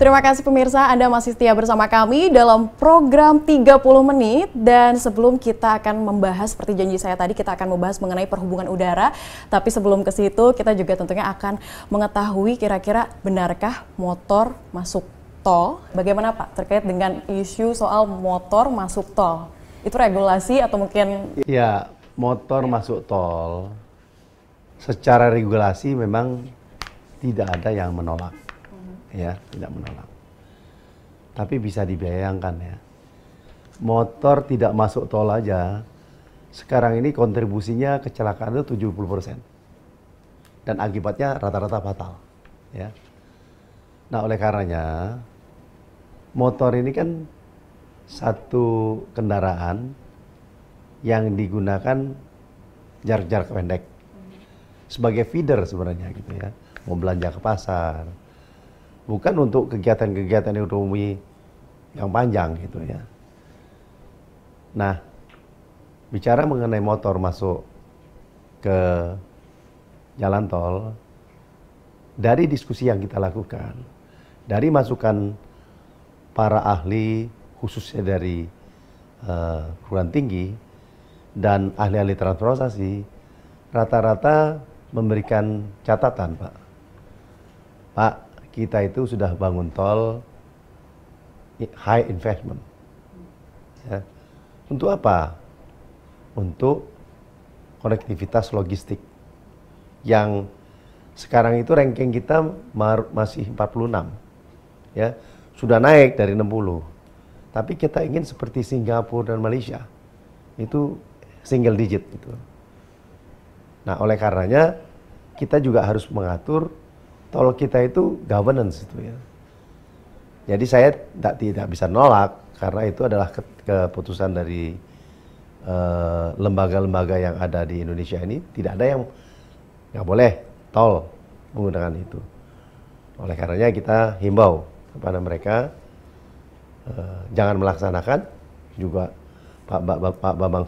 Terima kasih pemirsa, Anda masih setia bersama kami dalam program 30 menit. Dan sebelum kita akan membahas, seperti janji saya tadi, kita akan membahas mengenai perhubungan udara. Tapi sebelum ke situ, kita juga tentunya akan mengetahui kira-kira benarkah motor masuk tol? Bagaimana Pak terkait dengan isu soal motor masuk tol? Itu regulasi atau mungkin... Ya, motor masuk tol secara regulasi memang tidak ada yang menolak. Ya, tidak menolak. Tapi bisa dibayangkan ya, motor tidak masuk tol aja, sekarang ini kontribusinya kecelakaan itu 70%. Dan akibatnya rata-rata fatal. Ya. Nah, oleh karenanya, motor ini kan satu kendaraan yang digunakan jarak-jarak pendek. Sebagai feeder sebenarnya gitu ya, mau belanja ke pasar. Bukan untuk kegiatan-kegiatan ekonomi yang panjang gitu ya. Nah, bicara mengenai motor masuk ke jalan tol, dari diskusi yang kita lakukan, dari masukan para ahli, khususnya dari perguruan tinggi, dan ahli-ahli transportasi, rata-rata memberikan catatan, Pak. Pak, kita itu sudah bangun tol high investment. Ya. Untuk apa? Untuk konektivitas logistik. Yang sekarang itu ranking kita masih 46. Ya. Sudah naik dari 60. Tapi kita ingin seperti Singapura dan Malaysia. Itu single digit gitu. Nah, oleh karenanya kita juga harus mengatur tol kita itu governance itu ya. Jadi saya tidak bisa nolak karena itu adalah keputusan dari lembaga-lembaga yang ada di Indonesia ini. Tidak ada yang nggak boleh tol menggunakan itu. Oleh karenanya kita himbau kepada mereka jangan melaksanakan. Juga Pak Bambang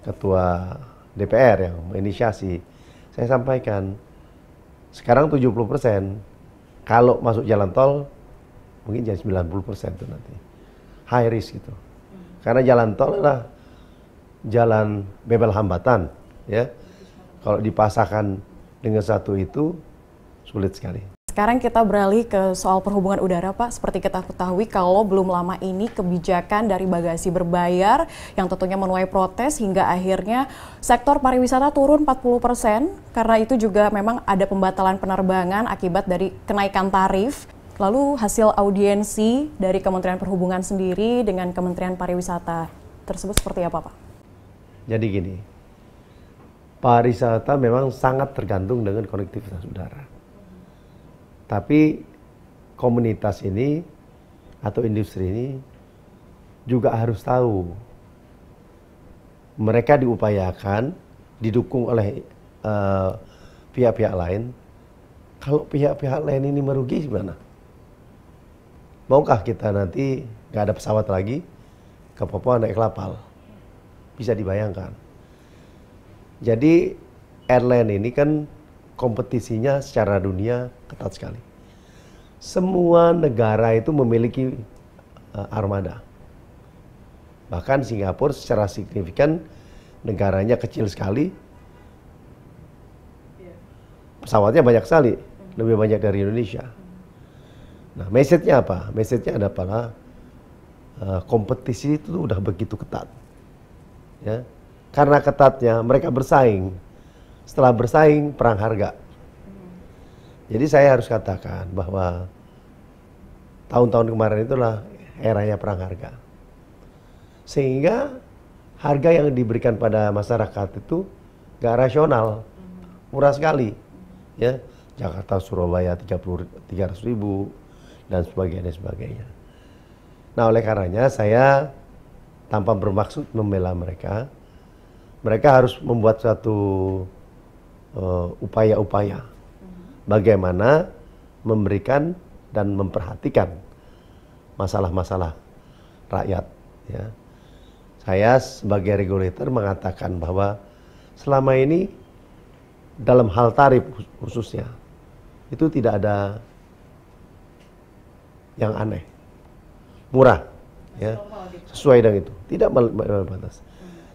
Ketua DPR yang menginisiasi, saya sampaikan sekarang 70%, kalau masuk jalan tol mungkin jadi 90% itu nanti. High risk gitu. Karena jalan tol adalah jalan bebel hambatan, ya. Kalau dipasangkan dengan satu itu sulit sekali. Sekarang kita beralih ke soal perhubungan udara, Pak. Seperti kita ketahui, kalau belum lama ini kebijakan dari bagasi berbayar yang tentunya menuai protes hingga akhirnya sektor pariwisata turun 40%. Karena itu juga memang ada pembatalan penerbangan akibat dari kenaikan tarif. Lalu hasil audiensi dari Kementerian Perhubungan sendiri dengan Kementerian Pariwisata tersebut seperti apa, Pak? Jadi gini, pariwisata memang sangat tergantung dengan konektivitas udara. Tapi komunitas ini atau industri ini juga harus tahu mereka diupayakan, didukung oleh pihak-pihak lain. Kalau pihak-pihak lain ini merugi gimana? Maukah kita nanti nggak ada pesawat lagi ke Papua naik kapal? Bisa dibayangkan. Jadi airline ini kan kompetisinya secara dunia ketat sekali. Semua negara itu memiliki armada. Bahkan Singapura secara signifikan negaranya kecil sekali. Pesawatnya banyak sekali, lebih banyak dari Indonesia. Nah, message-nya apa? Message-nya adalah kompetisi itu udah begitu ketat. Ya. Karena ketatnya mereka bersaing. Setelah bersaing, perang harga. Jadi saya harus katakan bahwa tahun-tahun kemarin itulah eranya perang harga. Sehingga harga yang diberikan pada masyarakat itu gak rasional. Murah sekali. Ya, Jakarta, Surabaya 300 ribu, dan sebagainya. Nah, oleh karenanya saya tanpa bermaksud membela mereka, mereka harus membuat suatu upaya-upaya bagaimana memberikan dan memperhatikan masalah-masalah rakyat. Ya. Saya sebagai regulator mengatakan bahwa selama ini dalam hal tarif khususnya itu tidak ada yang aneh, murah, ya, sesuai dengan itu, tidak melampaui batas.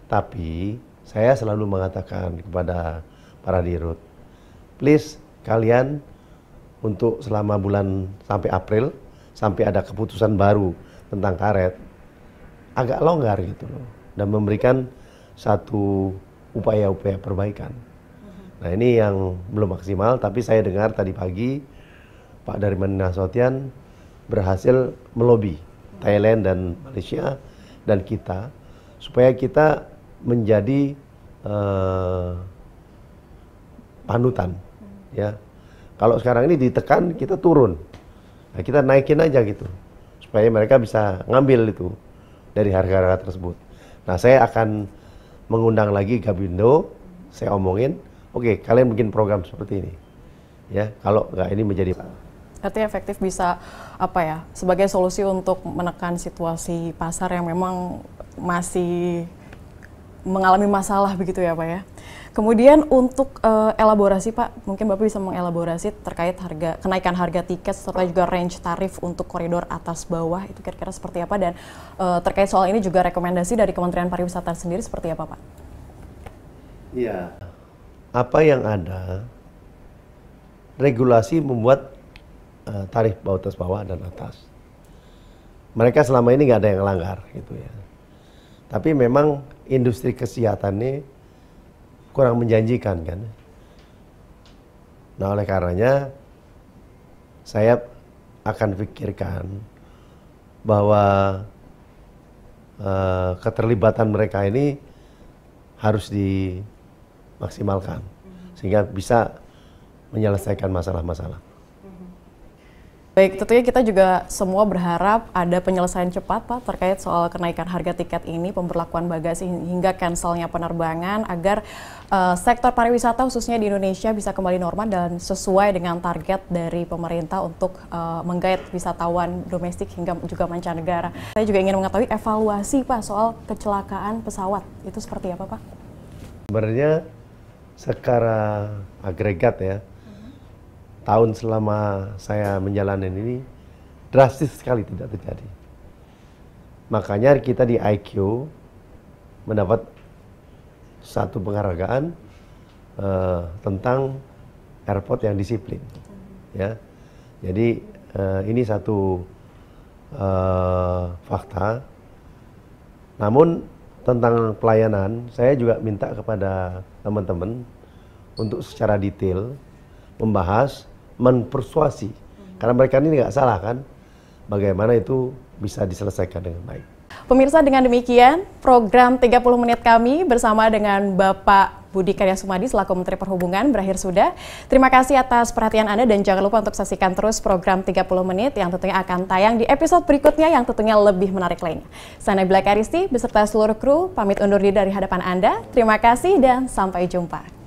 Tapi saya selalu mengatakan kepada para dirut, please kalian untuk selama bulan sampai April, sampai ada keputusan baru tentang karet, agak longgar gitu loh, dan memberikan satu upaya-upaya perbaikan. Nah ini yang belum maksimal, tapi saya dengar tadi pagi Pak Darmin Nasution berhasil melobi Thailand dan Malaysia dan kita supaya kita menjadi panutan, ya. Kalau sekarang ini ditekan, kita turun. Nah, kita naikin aja gitu, supaya mereka bisa ngambil itu dari harga-harga tersebut. Nah, saya akan mengundang lagi Gabindo, saya omongin, oke, kalian bikin program seperti ini, ya. Kalau nggak ini menjadi artinya efektif bisa apa ya sebagai solusi untuk menekan situasi pasar yang memang masih mengalami masalah begitu ya Pak ya. Kemudian untuk elaborasi Pak, mungkin Bapak bisa mengelaborasi terkait kenaikan harga tiket serta juga range tarif untuk koridor atas bawah itu kira-kira seperti apa, dan terkait soal ini juga rekomendasi dari Kementerian Pariwisata sendiri seperti apa Pak? Iya, apa yang ada regulasi membuat tarif batas bawah dan atas. Mereka selama ini nggak ada yang langgar gitu ya. Tapi memang industri kesehatan ini kurang menjanjikan kan. Nah oleh karenanya saya akan pikirkan bahwa keterlibatan mereka ini harus dimaksimalkan sehingga bisa menyelesaikan masalah-masalah. Baik, tentunya kita juga semua berharap ada penyelesaian cepat Pak terkait soal kenaikan harga tiket ini, pemberlakuan bagasi hingga cancelnya penerbangan agar sektor pariwisata khususnya di Indonesia bisa kembali normal dan sesuai dengan target dari pemerintah untuk menggait wisatawan domestik hingga juga mancanegara. Saya juga ingin mengetahui evaluasi Pak soal kecelakaan pesawat, itu seperti apa Pak? Sebenarnya secara agregat ya, tahun selama saya menjalani ini drastis sekali tidak terjadi. Makanya kita di IQ mendapat satu penghargaan tentang airport yang disiplin, ya. Jadi ini satu fakta. Namun tentang pelayanan, saya juga minta kepada teman-teman untuk secara detail membahas, mempersuasi, karena mereka ini nggak salah kan, bagaimana itu bisa diselesaikan dengan baik. Pemirsa, dengan demikian program 30 menit kami bersama dengan Bapak Budi Karya Sumadi selaku Menteri Perhubungan berakhir sudah. Terima kasih atas perhatian Anda dan jangan lupa untuk saksikan terus program 30 menit yang tentunya akan tayang di episode berikutnya yang tentunya lebih menarik lainnya. Saya Nabila Karisti beserta seluruh kru pamit undur diri dari hadapan Anda. Terima kasih dan sampai jumpa.